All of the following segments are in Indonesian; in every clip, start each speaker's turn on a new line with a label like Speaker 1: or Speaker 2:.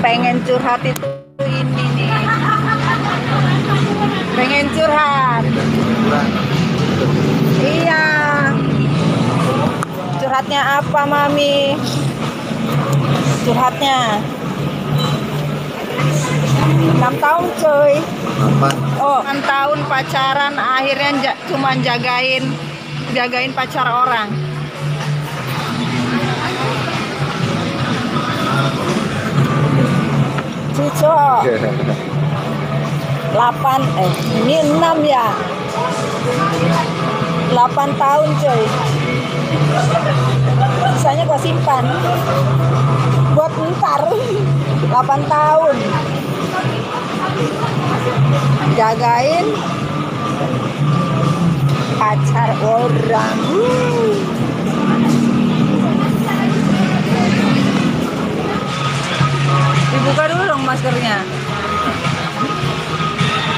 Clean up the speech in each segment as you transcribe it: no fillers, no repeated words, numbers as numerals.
Speaker 1: pengen curhat itu ini nih. Pengen curhat. Iya. Curhatnya apa, Mami? Curhatnya 6 tahun cuy. Oh, 6 tahun pacaran, akhirnya cuman jagain pacar orang. Cico 8 ini 6 ya. 8 tahun cuy. Sisanya gua simpan buat ntar. 8 tahun jagain pacar orang. Dibuka dulu dong maskernya.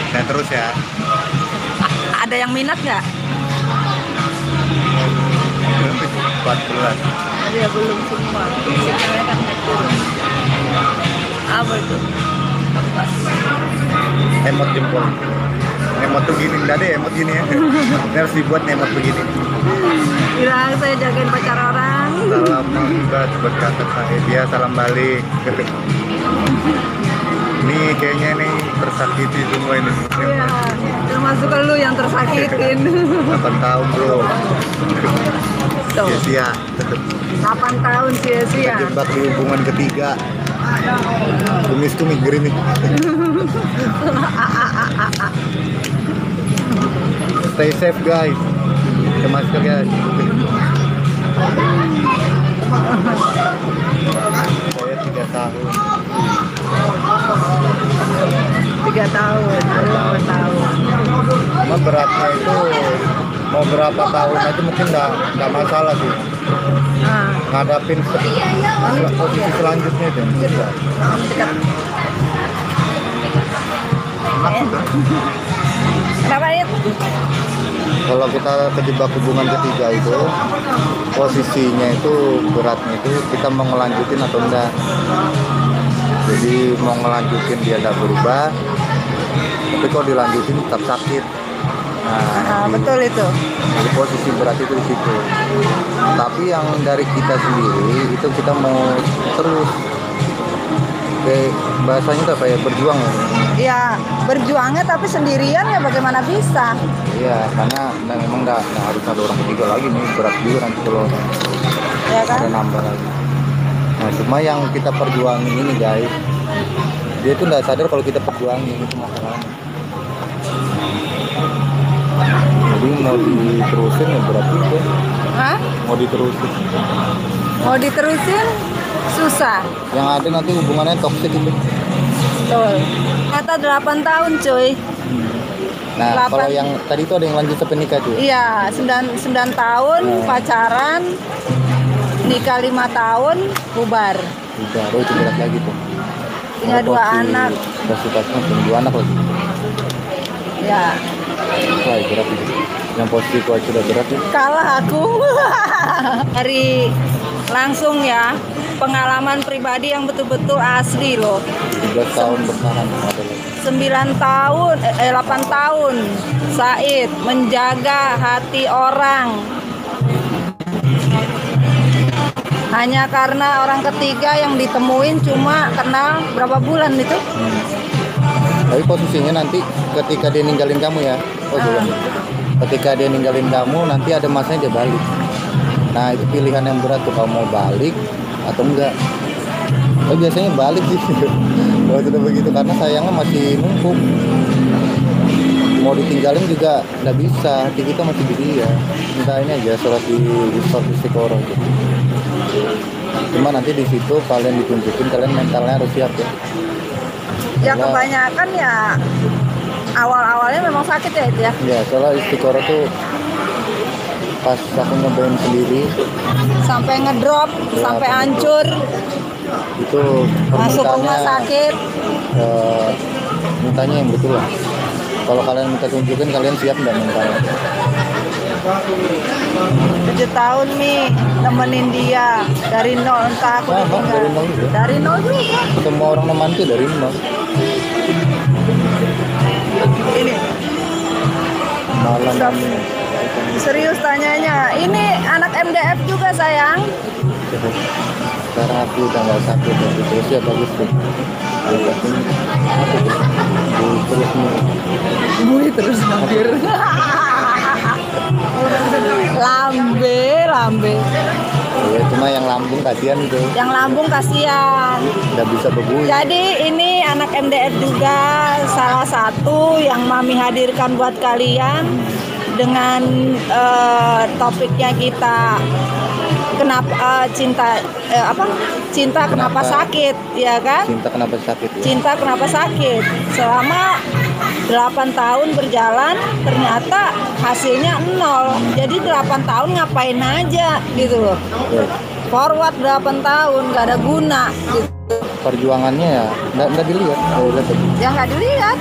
Speaker 2: Dan terus ya.
Speaker 1: Ada yang minat nggak?
Speaker 2: 14.
Speaker 1: Ada belum semua. Sekarang kan turun. Apa itu?
Speaker 2: Emot jempol. Emot tuh gini, enggak deh emot gini ya. Harus dibuat emot begini.
Speaker 1: Bilang saya jagain pacar orang.
Speaker 2: Salam buat berkata saya, dia salam balik. Nih kayaknya nih tersakiti semua ini.
Speaker 1: Iya, termasuk lu yang tersakitin.
Speaker 2: 8 tahun bro.
Speaker 1: Tuh.
Speaker 2: Sia-sia.
Speaker 1: 8 tahun sia-sia.
Speaker 2: Terjebak di hubungan ketiga. Kumis tuh mikirin nih. Stay safe guys. Pakai masker guys. Saya 3 tahun.
Speaker 1: 3 tahun, 8 tahun.
Speaker 2: Cuma beratnya itu mau berapa tahun aja mungkin nggak masalah sih.
Speaker 1: Nah,
Speaker 2: Ngadapin posisi selanjutnya itu mungkin nggak.
Speaker 1: kenapa ini?
Speaker 2: Kalau kita terjebak hubungan ketiga itu posisinya itu beratnya itu kita mau ngelanjutin atau enggak. Jadi mau ngelanjutin dia enggak berubah, tapi kalau dilanjutin tetap sakit. Nah,
Speaker 1: Betul itu.
Speaker 2: jadi posisi berat itu di situ. Tapi yang dari kita sendiri itu kita mau terus kayak bahasanya itu apa ya, berjuang ya.
Speaker 1: Ya, berjuangnya tapi sendirian ya bagaimana bisa?
Speaker 2: Iya, karena memang nggak harus ada orang ketiga lagi nih, berat juga nanti kalau
Speaker 1: Ya kan?
Speaker 2: ada nambah lagi. Nah, cuma yang kita perjuangin ini guys, dia tuh nggak sadar kalau kita perjuangin itu masalahnya. Jadi mau diterusin ya berat juga.
Speaker 1: Hah?
Speaker 2: Mau diterusin.
Speaker 1: Mau diterusin susah.
Speaker 2: Yang ada nanti hubungannya toksik gitu.
Speaker 1: Betul. Kata 8 tahun cuy.
Speaker 2: Nah,
Speaker 1: 8.
Speaker 2: kalau yang tadi itu ada yang lanjut sampai nikah tuh.
Speaker 1: Iya, 9 tahun pacaran, nikah 5 tahun, bubar.
Speaker 2: Udah, itu berat lagi tuh.
Speaker 1: Punya 2 anak.
Speaker 2: Posisinya punya 2 anak lagi.
Speaker 1: Ya,
Speaker 2: Wah, berat itu. Yang posisi kuat sudah berat ya.
Speaker 1: kalah aku. Dari langsung ya, pengalaman pribadi yang betul-betul asli loh.
Speaker 2: 17 tahun bertahan ada lagi.
Speaker 1: 9 tahun, 8 tahun Said menjaga hati orang hanya karena orang ketiga yang ditemuin cuma kenal berapa bulan itu.
Speaker 2: Tapi posisinya nanti ketika dia ninggalin kamu ya, belum. Ketika dia ninggalin kamu nanti ada masanya dia balik. Nah itu pilihan yang berat tuh, kalau mau balik atau enggak. Tapi biasanya balik sih. Kalau sudah begitu karena sayangnya masih numpuk. Mau ditinggalin juga nggak bisa, hati kita masih di dia. Entah ini aja sholat di istiqoroh gitu. Cuma nanti di situ kalian ditunjukin kalian mentalnya harus siap ya.
Speaker 1: Ya kebanyakan ya awal-awalnya memang sakit ya itu ya.
Speaker 2: Ya soalnya istiqoroh tuh pas aku nyobain sendiri
Speaker 1: Sampai ngedrop, sampai hancur,
Speaker 2: itu
Speaker 1: masuk rumah
Speaker 2: permintaannya,
Speaker 1: sakit.
Speaker 2: mintanya yang betul lah. Kalau kalian minta tunjukin kalian siap nggak mentalnya?
Speaker 1: 7 tahun Mi nemenin dia dari nol, entah aku
Speaker 2: Sama,
Speaker 1: ditinggal.
Speaker 2: dari nol juga.
Speaker 1: Dari nol juga.
Speaker 2: Semua orang nemantu dari nol.
Speaker 1: Ini
Speaker 2: Malam
Speaker 1: serius tanyanya. Ini anak MDF juga sayang.
Speaker 2: sekarang aku udah nggak sakit lagi, terus ya bagus tuh. Terus nih.
Speaker 1: Bui terus hampir. Lambe.
Speaker 2: Ya cuma yang lambung kasihan itu,
Speaker 1: Yang lambung kasihan.
Speaker 2: nggak bisa berbunyi.
Speaker 1: Jadi ini anak MDF juga, salah satu yang Mami hadirkan buat kalian dengan topiknya kita kenapa cinta kenapa sakit, ya kan?
Speaker 2: Cinta kenapa sakit ya?
Speaker 1: Cinta kenapa sakit? Selama 8 tahun berjalan ternyata hasilnya 0. Jadi 8 tahun ngapain aja gitu loh.
Speaker 2: Ya,
Speaker 1: Forward 8 tahun gak ada guna gitu.
Speaker 2: perjuangannya ya nggak dilihat. Lihat tuh.
Speaker 1: Ya nggak dilihat.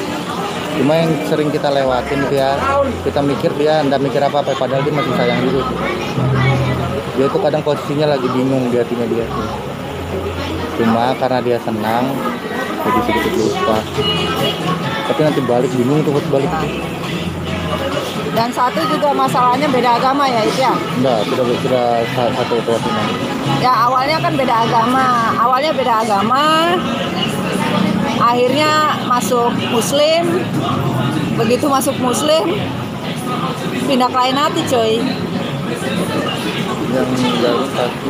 Speaker 2: Cuma yang sering kita lewatin dia, kita mikir dia nggak mikir apa-apa, padahal dia masih sayang dulu. Dia tuh kadang posisinya lagi bingung di hatinya dia. Cuma karena dia senang, jadi sedikit lupa. Tapi nanti balik bingung tuh buat balik.
Speaker 1: Dan satu juga masalahnya beda agama ya itu ya.
Speaker 2: Enggak, sudah satu keyakinan.
Speaker 1: Ya awalnya kan beda agama. Akhirnya masuk Muslim. Begitu masuk Muslim pindah ke lain hati coy.
Speaker 2: Yang baru satu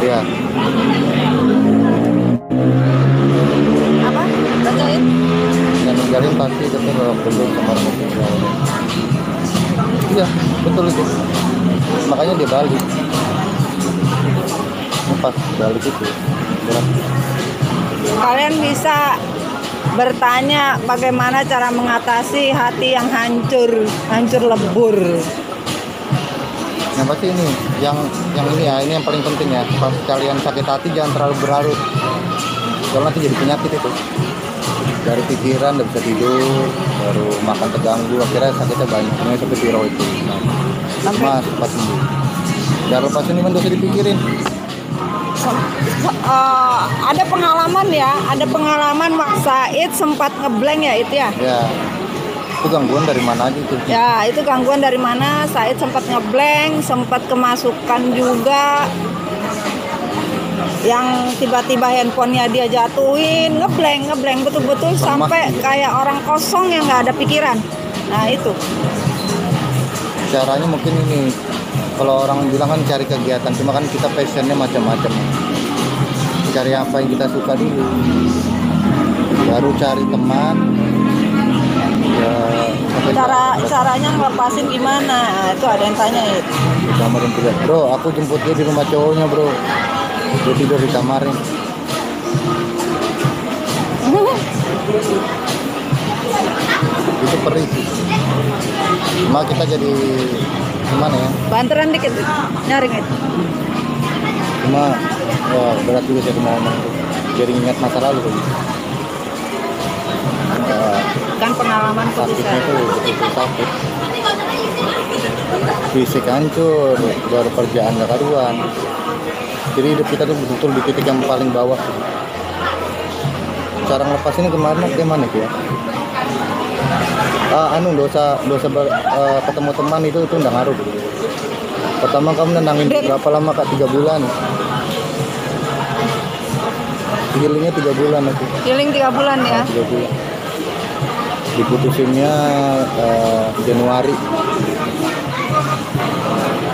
Speaker 2: ya.
Speaker 1: Apa? Bacain.
Speaker 2: Yang ninggalin pasti tetap kalau belum sama orang itu. Iya, betul itu. Makanya dia balik. Pas balik itu berat.
Speaker 1: Kalian bisa bertanya bagaimana cara mengatasi hati yang hancur lebur.
Speaker 2: Yang pasti ini, yang ini ya, ini yang paling penting ya. Pas kalian sakit hati jangan terlalu berlarut. Soalnya nanti jadi penyakit itu. Dari pikiran nggak bisa tidur, baru makan terganggu, akhirnya sakitnya banyak. Ini seperti tiroid itu. Mas, cepat sembuh. Jangan lepas ini dosa dipikirin.
Speaker 1: Ada pengalaman Mak Said sempat ngeblank ya itu ya.
Speaker 2: Ya, itu gangguan dari mana aja itu.
Speaker 1: Ya, itu gangguan dari mana? Said sempat ngeblank, sempat kemasukan juga. Yang tiba-tiba handphonenya dia jatuhin, ngeblank betul-betul sampai kayak orang kosong yang nggak ada pikiran. Nah, itu.
Speaker 2: Caranya mungkin ini, kalau orang bilang kan cari kegiatan, cuma kan kita passionnya macam-macam. Cari apa yang kita suka dulu, baru cari teman. Ya,
Speaker 1: Caranya ngelepasin gimana? Nah, itu ada yang tanya itu.
Speaker 2: di kamar yang tidur. Bro, aku jemput dia di rumah cowoknya bro. Dia tidur di kamarnya. Itu perih sih. Cuma kita jadi gimana ya?
Speaker 1: Banteran dikit, nyaring itu.
Speaker 2: Cuma ya, berat juga sih ngomong. Jadi ingat masa lalu gitu.
Speaker 1: Kan pengalamanku bisa.
Speaker 2: Sakitnya tuh betul sakit. Fisik hancur, baru kerjaan gak karuan. Jadi hidup kita tuh betul-betul di titik yang paling bawah. Cara ngelepasinnya gimana ya? Dosa ketemu teman itu nggak ngaruh. Pertama kamu nenangin berapa lama Kak? 3 bulan. Healingnya 3 bulan aku.
Speaker 1: Healing 3 bulan ya.
Speaker 2: 3 bulan. Diputusinnya Januari.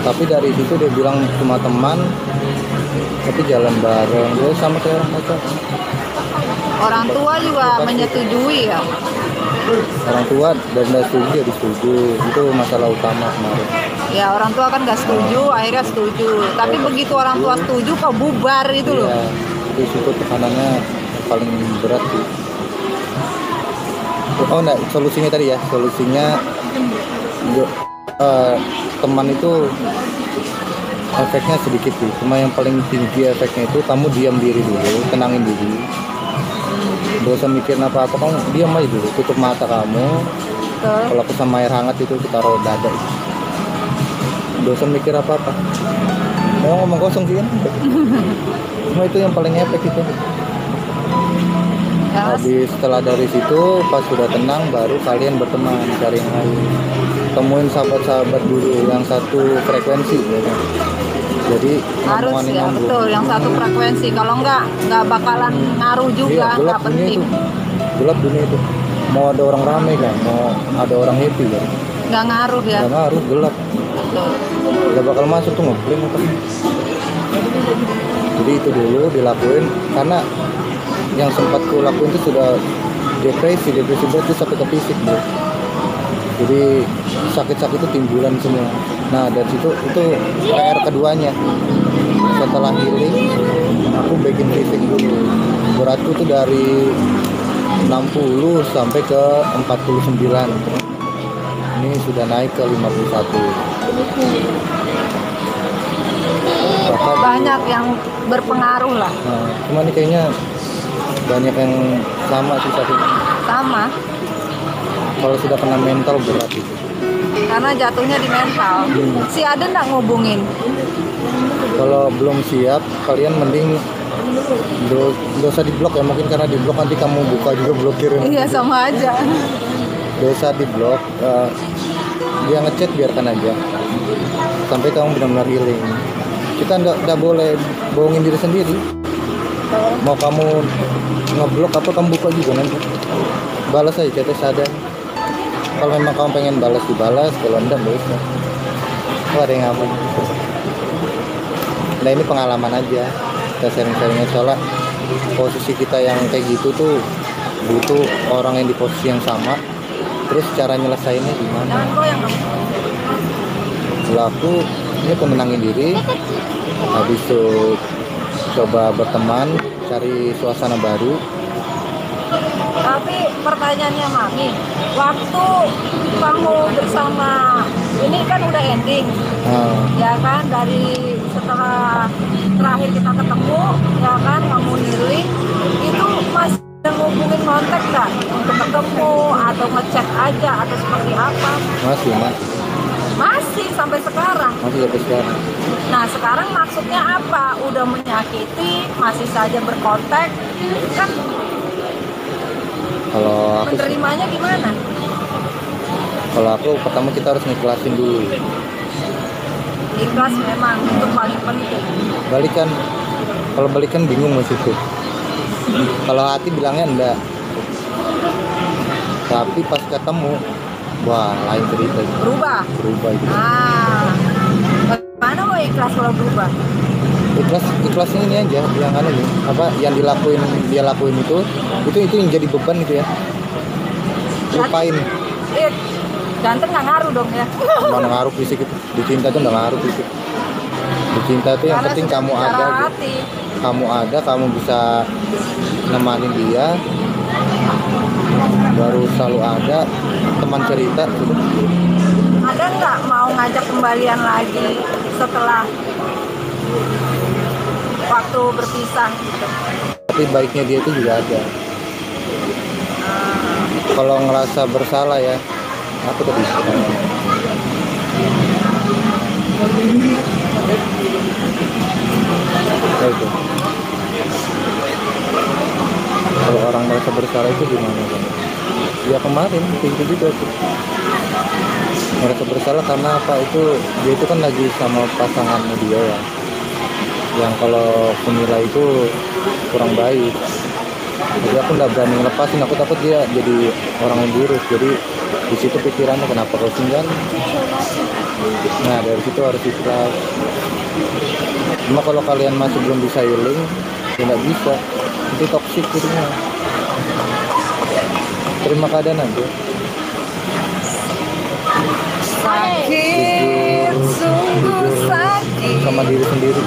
Speaker 2: Tapi dari situ dia bilang cuma teman, tapi jalan bareng. Dia sama kayak orang pacaran.
Speaker 1: Orang tua juga menyetujui ya.
Speaker 2: Orang tua dan nggak setuju dia disetujui. Itu masalah utama kemarin.
Speaker 1: Ya orang tua kan nggak setuju, akhirnya setuju. Tapi begitu orang tua setuju kok bubar itu loh.
Speaker 2: Iya, itu situ tekanannya paling berat sih. Oh enggak, solusinya tadi ya. Solusinya teman itu efeknya sedikit sih. Cuma yang paling tinggi efeknya itu kamu diam diri dulu, tenangin diri. Gak usah mikirin apa-apa, kamu diam aja dulu, tutup mata kamu,
Speaker 1: Betul.
Speaker 2: Kalau aku sama air hangat itu taruh dada. Dosen mikir apa-apa. Mau ngomong kosong sih kan. Cuma itu yang paling efek itu.
Speaker 1: Ya, Mas.
Speaker 2: Habis setelah dari situ pas sudah tenang baru kalian berteman cari yang lain. Temuin sahabat-sahabat dulu yang satu frekuensi ya kan? Jadi
Speaker 1: Harus
Speaker 2: ngomongan
Speaker 1: ya,
Speaker 2: nyambung.
Speaker 1: betul. Yang satu frekuensi. Kalau nggak bakalan ngaruh juga,
Speaker 2: Iya, gelap
Speaker 1: nggak
Speaker 2: dunia
Speaker 1: penting.
Speaker 2: itu. Gelap dunia itu. Mau ada orang rame kan, mau ada orang happy kan.
Speaker 1: Nggak ngaruh ya.
Speaker 2: Gak ngaruh, gelap.
Speaker 1: Betul.
Speaker 2: Gak bakal masuk tuh ngebleng apa. Jadi itu dulu dilakuin karena yang sempat ku lakuin itu sudah depresi berat itu sampai ke fisik bro. Jadi sakit-sakit itu timbulan semua. Nah dari situ itu PR keduanya. Setelah healing aku bikin fisik dulu. Beratku tuh dari 60 sampai ke 49. Ini sudah naik ke 51. Bahkan
Speaker 1: Banyak yang berpengaruh lah.
Speaker 2: nah, cuma ini kayaknya banyak yang sama sih sakit.
Speaker 1: Sama.
Speaker 2: Kalau sudah kena mental berat itu.
Speaker 1: Karena jatuhnya di mental. Si Aden nggak ngubungin.
Speaker 2: Kalau belum siap, kalian mending nggak usah diblok ya. Mungkin karena diblok nanti kamu buka juga blokirin.
Speaker 1: Iya sama aja.
Speaker 2: Nggak usah diblok. Dia ngechat biarkan aja. Sampai kamu benar-benar healing. Kita nggak boleh bohongin diri sendiri. Mau kamu ngeblok apa kamu buka juga nanti. Balas aja chatnya sadar. Kalau memang kamu pengen balas dibalas, kalau enggak nggak usah. Oh ada yang apa? Nah ini pengalaman aja. Kita sharing-sharingnya soalnya posisi kita yang kayak gitu tuh butuh orang yang di posisi yang sama. Terus cara nyelesainnya gimana?
Speaker 1: Jangan goyang kamu.
Speaker 2: Kalau aku ini penenangin diri. Habis itu coba berteman, cari suasana baru.
Speaker 1: Tapi pertanyaannya Mami, waktu kamu bersama ini kan udah ending,
Speaker 2: Nah,
Speaker 1: ya kan? Dari setelah terakhir kita ketemu, ya kan? Kamu healing, itu masih ada ngubungin kontak nggak untuk ketemu atau ngechat aja atau seperti apa?
Speaker 2: masih
Speaker 1: Masih sampai sekarang.
Speaker 2: sampai sekarang.
Speaker 1: Nah sekarang maksudnya apa? Udah menyakiti, masih saja berkontak, kan
Speaker 2: Kalau aku
Speaker 1: menerimanya gimana?
Speaker 2: pertama kita harus ngiklasin dulu.
Speaker 1: Ikhlas memang itu paling penting.
Speaker 2: Balikan, kalau balikan bingung mas itu. Kalau hati bilangnya enggak, tapi pas ketemu, wah lain cerita.
Speaker 1: Berubah.
Speaker 2: Berubah itu.
Speaker 1: Ah, bagaimana mau ikhlas kalau berubah?
Speaker 2: Ikhlasnya ini aja, yang aneh nih, apa yang dia lakuin itu yang jadi beban gitu ya. Lupain.
Speaker 1: Ganteng nggak ngaruh dong ya?
Speaker 2: Mana ngaruh fisik itu. Di cinta tuh nggak ngaruh fisik. Di cinta tuh yang
Speaker 1: Karena
Speaker 2: penting
Speaker 1: sudah
Speaker 2: kamu
Speaker 1: bicara
Speaker 2: ada.
Speaker 1: hati.
Speaker 2: Kamu ada, kamu bisa nemanin dia. Baru selalu ada teman cerita gitu.
Speaker 1: Ada nggak mau ngajak kembalian lagi setelah waktu berpisah gitu?
Speaker 2: Tapi baiknya dia itu juga ada. Kalau ngerasa bersalah ya, aku tadi ya itu. Kalau orang merasa bersalah itu gimana kan? Ya kemarin itu juga tuh. Merasa bersalah karena apa? Dia itu kan lagi sama pasangannya dia ya. Yang kalau penilai itu kurang baik. Jadi aku nggak berani ngelepasin, aku takut dia jadi orang yang buruk. Jadi di situ pikirannya kenapa kau tinggal. Nah dari situ harus ikhlas. Cuma kalau kalian masih belum bisa healing, ya nggak bisa. Itu toksik jadinya. Terima keadaan aja.
Speaker 1: Sakit, sungguh sakit.
Speaker 2: Sama diri sendiri.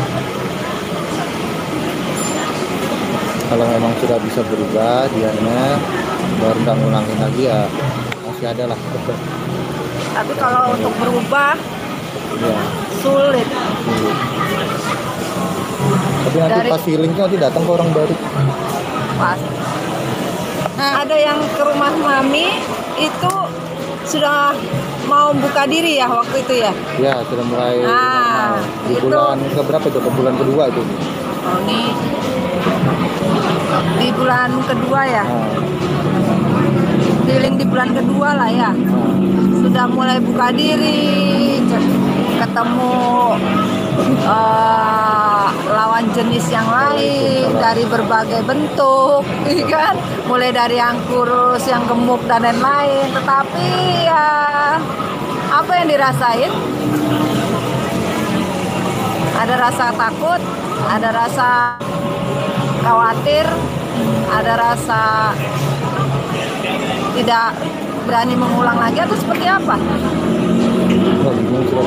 Speaker 2: Kalau memang sudah bisa berubah dianya, baru nggak ngulangin lagi ya masih ada lah.
Speaker 1: Tapi kalau untuk berubah
Speaker 2: Ya,
Speaker 1: sulit.
Speaker 2: sulit. Tapi nanti
Speaker 1: Dari-
Speaker 2: pas healingnya nanti datang ke orang baru.
Speaker 1: Pas. Nah, ada yang ke rumah Mami itu sudah mau buka diri ya waktu itu ya?
Speaker 2: Ya, sudah mulai
Speaker 1: Nah,
Speaker 2: normal. Di
Speaker 1: itu.
Speaker 2: bulan keberapa itu? Ke bulan kedua itu.
Speaker 1: Oh, ini di bulan kedua ya?
Speaker 2: Nah,
Speaker 1: Healing di bulan kedua lah ya.
Speaker 2: nah.
Speaker 1: Sudah mulai buka diri, ketemu lawan jenis yang lain dari berbagai bentuk, iya kan? Mulai dari yang kurus, yang gemuk dan lain-lain. Tetapi ya apa yang dirasain? Ada rasa takut, ada rasa khawatir, ada rasa tidak berani mengulang lagi atau seperti apa?
Speaker 2: Wah, bingung sudah.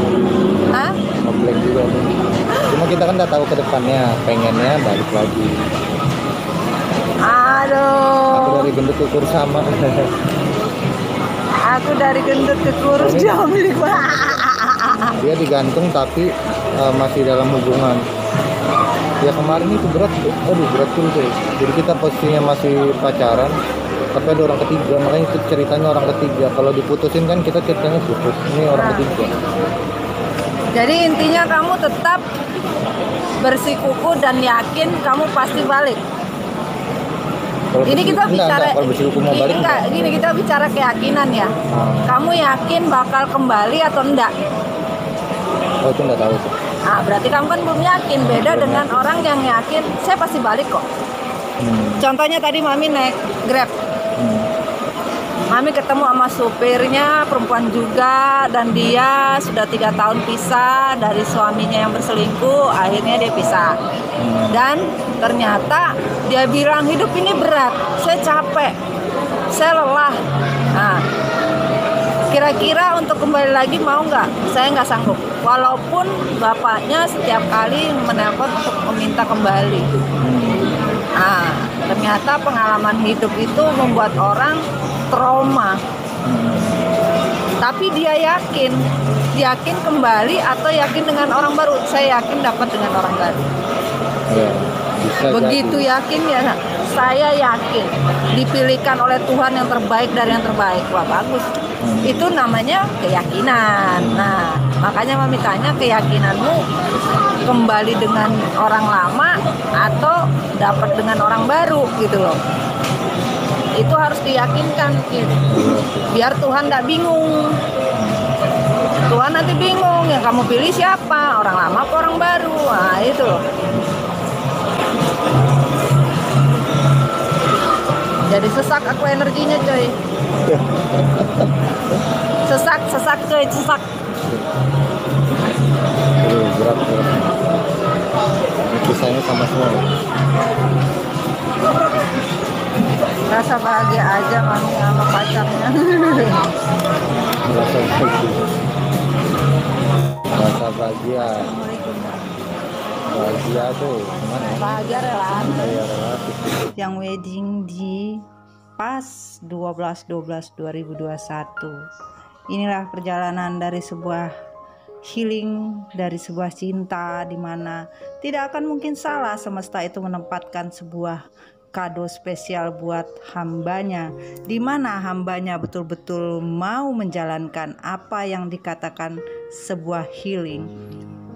Speaker 1: Hah?
Speaker 2: Ngeblank juga. Cuma kita kan udah tahu ke depannya, pengennya balik lagi. Aku
Speaker 1: Aduh,
Speaker 2: dari gendut ke kurus sama.
Speaker 1: aku dari gendut ke kurus
Speaker 2: Ini-
Speaker 1: jauh milik
Speaker 2: Dia digantung tapi masih dalam hubungan. Ya kemarin itu berat tuh, aduh berat tuh. Jadi kita posisinya masih pacaran, tapi ada orang ketiga, makanya itu ceritanya orang ketiga. Kalau diputusin kan kita ceritanya putus, ini orang ketiga.
Speaker 1: Jadi intinya kamu tetap bersikukuh dan yakin kamu pasti balik.
Speaker 2: Kalau
Speaker 1: Ini kita bicara
Speaker 2: kalau bersikukuh mau balik
Speaker 1: enggak, gini kita bicara keyakinan ya. Kamu yakin bakal kembali atau enggak?
Speaker 2: Oh itu nggak tahu tuh.
Speaker 1: Nah, berarti kamu kan belum yakin. Beda dengan orang yang yakin, saya pasti balik kok. Contohnya tadi Mami naik Grab. Mami ketemu sama supirnya, perempuan juga, dan dia sudah 3 tahun pisah dari suaminya yang berselingkuh. Akhirnya dia pisah. Dan ternyata dia bilang hidup ini berat, saya capek, saya lelah. Nah, kira-kira untuk kembali lagi mau nggak? Saya nggak sanggup. Walaupun bapaknya setiap kali menelpon untuk meminta kembali. Nah, ternyata pengalaman hidup itu membuat orang trauma. Tapi dia yakin kembali atau yakin dengan orang baru. Saya yakin dapat dengan orang baru.
Speaker 2: Ya, bisa
Speaker 1: Begitu
Speaker 2: jadi.
Speaker 1: yakin ya, saya yakin dipilihkan oleh Tuhan yang terbaik dari yang terbaik. Wah bagus. Itu namanya keyakinan. Nah, makanya Mami tanya keyakinanmu kembali dengan orang lama atau dapat dengan orang baru gitu loh. Itu harus diyakinkan gitu. Biar Tuhan nggak bingung. Tuhan nanti bingung yang kamu pilih siapa, orang lama apa orang baru. Nah itu loh. Jadi sesak aku energinya coy. Sesak coy, sesak.
Speaker 2: Aduh, berat. Ini kisahnya sama semua. Deh.
Speaker 1: Rasa bahagia aja Mami sama pacarnya.
Speaker 2: Merasa bahagia. Merasa bahagia. Bahagia tuh gimana ya?
Speaker 1: Bahagia relatif.
Speaker 2: Kayak relatif.
Speaker 1: Yang wedding di pas 12/12/2021. Inilah perjalanan dari sebuah healing, dari sebuah cinta di mana tidak akan mungkin salah semesta itu menempatkan sebuah kado spesial buat hambanya, di mana hambanya betul-betul mau menjalankan apa yang dikatakan sebuah healing.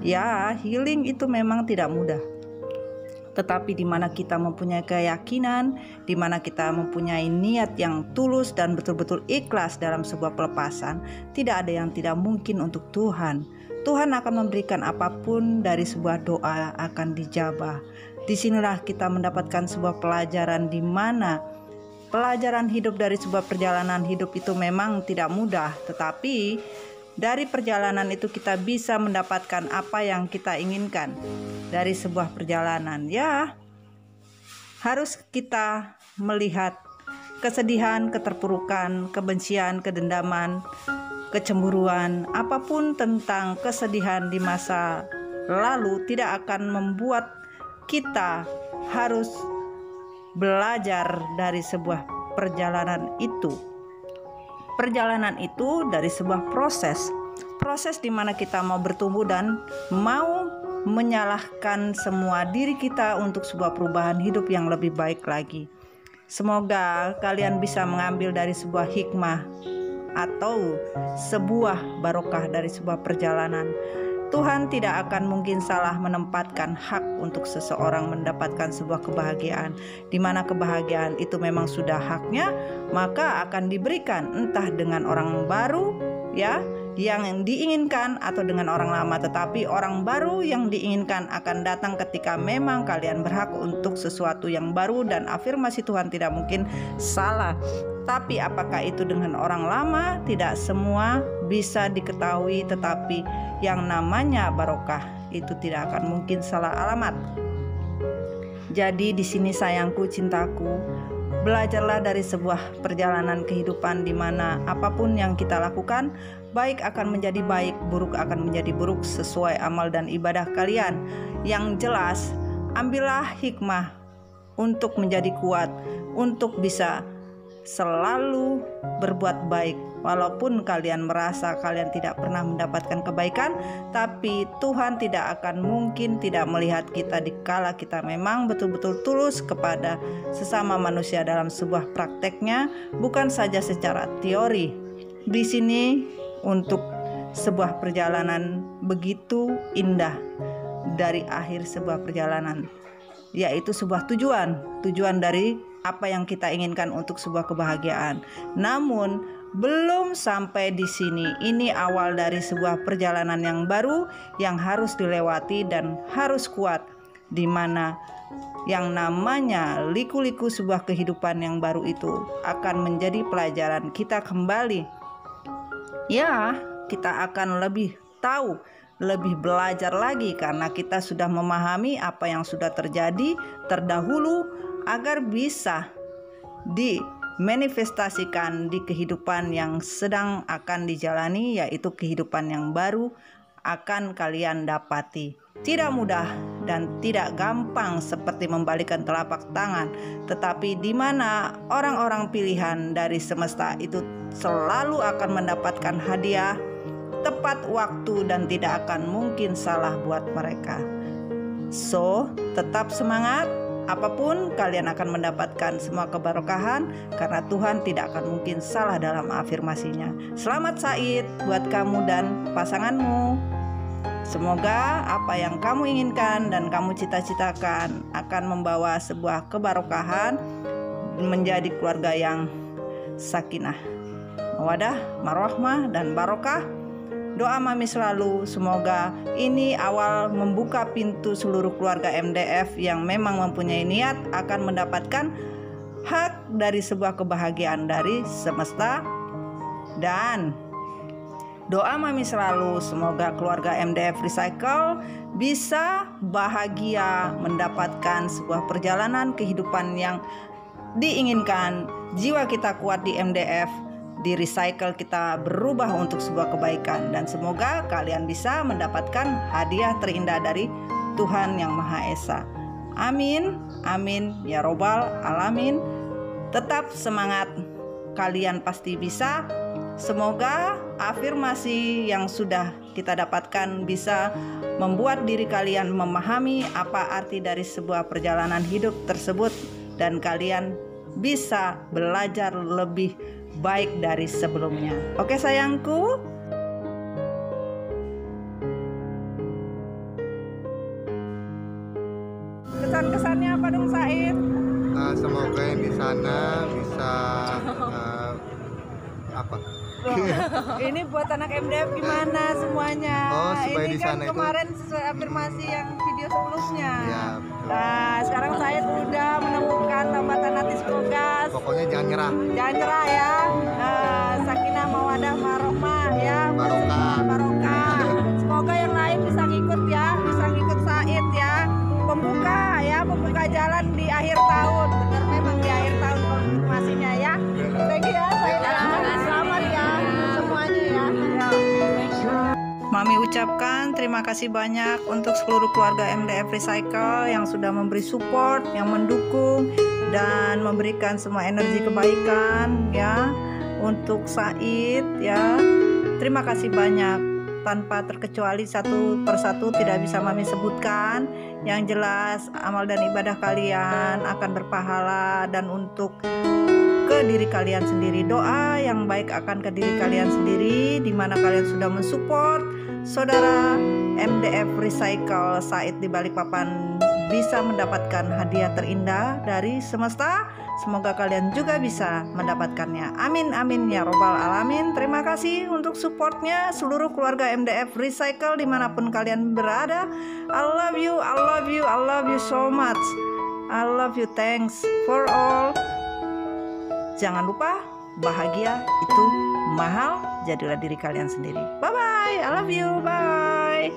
Speaker 1: Ya, healing itu memang tidak mudah. Tetapi di mana kita mempunyai keyakinan, di mana kita mempunyai niat yang tulus dan betul-betul ikhlas dalam sebuah pelepasan, tidak ada yang tidak mungkin untuk Tuhan. Tuhan akan memberikan apapun dari sebuah doa akan dijabah. Disinilah kita mendapatkan sebuah pelajaran di mana pelajaran hidup dari sebuah perjalanan hidup itu memang tidak mudah, tetapi dari perjalanan itu kita bisa mendapatkan apa yang kita inginkan dari sebuah perjalanan. Ya, harus kita melihat kesedihan, keterpurukan, kebencian, kedendaman, kecemburuan, apapun tentang kesedihan di masa lalu tidak akan membuat kita harus belajar dari sebuah perjalanan itu. Perjalanan itu dari sebuah proses di mana kita mau bertumbuh dan mau menyalahkan semua diri kita untuk sebuah perubahan hidup yang lebih baik lagi. Semoga kalian bisa mengambil dari sebuah hikmah
Speaker 3: atau sebuah barokah dari sebuah perjalanan. Tuhan tidak akan mungkin salah menempatkan hak untuk seseorang mendapatkan sebuah kebahagiaan, di mana kebahagiaan itu memang sudah haknya, maka akan diberikan entah dengan orang baru ya yang diinginkan atau dengan orang lama. Tetapi orang baru yang diinginkan akan datang ketika memang kalian berhak untuk sesuatu yang baru, dan afirmasi Tuhan tidak mungkin salah. Tapi apakah itu dengan orang lama? Tidak semua bisa diketahui, tetapi yang namanya barokah itu tidak akan mungkin salah alamat. Jadi di sini sayangku, cintaku, belajarlah dari sebuah perjalanan kehidupan di mana apapun yang kita lakukan, baik akan menjadi baik, buruk akan menjadi buruk sesuai amal dan ibadah kalian. Yang jelas, ambillah hikmah untuk menjadi kuat, untuk bisa selalu berbuat baik. Walaupun kalian merasa kalian tidak pernah mendapatkan kebaikan, tapi Tuhan tidak akan mungkin tidak melihat kita dikala kita memang betul-betul tulus kepada sesama manusia dalam sebuah prakteknya, bukan saja secara teori. Di sini untuk sebuah perjalanan begitu indah, dari akhir sebuah perjalanan, yaitu sebuah tujuan dari apa yang kita inginkan untuk sebuah kebahagiaan. Namun belum sampai di sini. Ini awal dari sebuah perjalanan yang baru yang harus dilewati dan harus kuat, di mana yang namanya liku-liku sebuah kehidupan yang baru itu akan menjadi pelajaran kita kembali. Ya, kita akan lebih tahu, lebih belajar lagi karena kita sudah memahami apa yang sudah terjadi terdahulu agar bisa dimanifestasikan di kehidupan yang sedang akan dijalani, yaitu kehidupan yang baru akan kalian dapati. Tidak mudah dan tidak gampang seperti membalikkan telapak tangan, tetapi di mana orang-orang pilihan dari semesta itu selalu akan mendapatkan hadiah tepat waktu dan tidak akan mungkin salah buat mereka. So, tetap semangat. Apapun kalian akan mendapatkan semua keberkahan karena Tuhan tidak akan mungkin salah dalam afirmasinya. Selamat Said buat kamu dan pasanganmu. Semoga apa yang kamu inginkan dan kamu cita-citakan akan membawa sebuah keberkahan, menjadi keluarga yang sakinah, mawadah, marahmah, dan barokah. Doa Mami selalu semoga ini awal membuka pintu seluruh keluarga MDF yang memang mempunyai niat akan mendapatkan hak dari sebuah kebahagiaan dari semesta. Dan doa Mami selalu semoga keluarga MDF Recycle bisa bahagia mendapatkan sebuah perjalanan kehidupan yang diinginkan. Jiwa kita kuat di MDF, di Recycle kita berubah untuk sebuah kebaikan, dan semoga kalian bisa mendapatkan hadiah terindah dari Tuhan Yang Maha Esa. Amin, amin ya robbal alamin. Tetap semangat, kalian pasti bisa. Semoga afirmasi yang sudah kita dapatkan bisa membuat diri kalian memahami apa arti dari sebuah perjalanan hidup tersebut, dan kalian bisa belajar lebih baik dari sebelumnya. Oke sayangku. Kesan-kesannya apa dong Said?
Speaker 2: Semoga yang di sana bisa apa?
Speaker 3: Ini buat anak MDF gimana semuanya?
Speaker 2: Oh, supaya
Speaker 3: ini
Speaker 2: di
Speaker 3: kan
Speaker 2: sana itu
Speaker 3: kemarin sesuai afirmasi yang video sebelumnya.
Speaker 2: Ya,
Speaker 3: nah, sekarang saya udah menemukan tambatan hati, semoga
Speaker 2: pokoknya jangan nyerah.
Speaker 3: Jangan nyerah ya. Sakinah mawadah marahmah ya.
Speaker 2: Barokah.
Speaker 3: Barokah. Semoga yang lain bisa ngikut ya, bisa ngikut Said ya. Pembuka jalan di akhir tahun. Benar memang di akhir tahun konfirmasinya ya. Thank you ya. Selamat ya semuanya ya. Mami ucapkan terima kasih banyak untuk seluruh keluarga MDF Recycle yang sudah memberi support, yang mendukung dan memberikan semua energi kebaikan ya untuk Said ya. Terima kasih banyak, tanpa terkecuali satu persatu tidak bisa Mami sebutkan. Yang jelas amal dan ibadah kalian akan berpahala, dan untuk ke diri kalian sendiri. Doa yang baik akan ke diri kalian sendiri, di mana kalian sudah mensupport saudara MDF Recycle Said di Balikpapan bisa mendapatkan hadiah terindah dari semesta. Semoga kalian juga bisa mendapatkannya. Amin amin ya robbal alamin. Terima kasih untuk supportnya seluruh keluarga MDF Recycle dimanapun kalian berada. I love you, I love you, I love you so much. I love you, thanks for all. Jangan lupa, bahagia itu mahal. Jadilah diri kalian sendiri. Bye bye, I love you, bye.